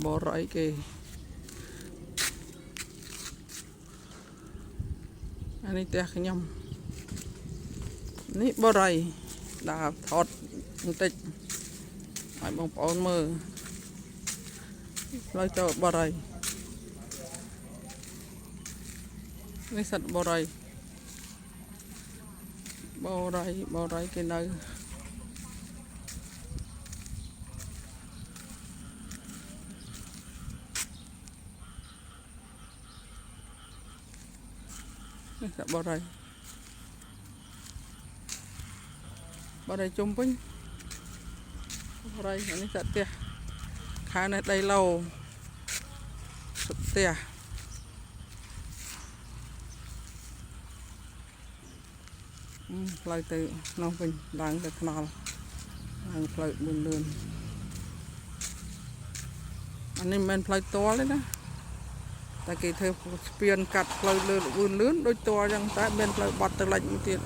បរិយគេអានេះផ្ទះខ្ញុំនេះបរិយដើរថតបន្តិចឲ្យបងប្អូនមើលផ្លូវចូលបរិយនេះសិតបរិយគេនៅនេះសិតបរិយជុំវិញបរិយអានេះសិតផ្ទះខាងនេះដីឡូផ្ទះផ្លូវទៅនោះវិញឡើងទៅថ្នល់ឡើងផ្លូវ4 លឿនអានេះមិនមែនផ្លូវតលទេណាតែគេធ្វើស្ពានកាត់ផ្លូវលឿនដូចតលអញ្ចឹងតែមានផ្លូវបត់ទៅលិចមួយទៀត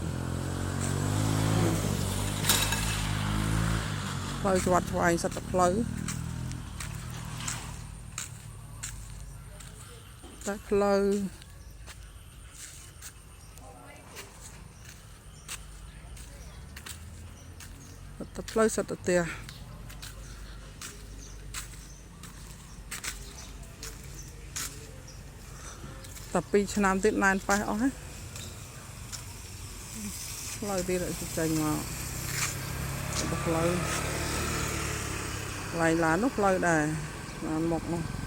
ផ្លូវស្វាត់ឆ្វែងសិតតែផ្លូវតែផ្លូវផ្លូវសិតតែផ្ទះតែ2 ឆ្នាំទៀតណែនប៉ះអស់ហើយផ្លូវទៀតចេញមកផ្លូវឡាយឡាននោះផ្លូវដែរឡានមកនោះ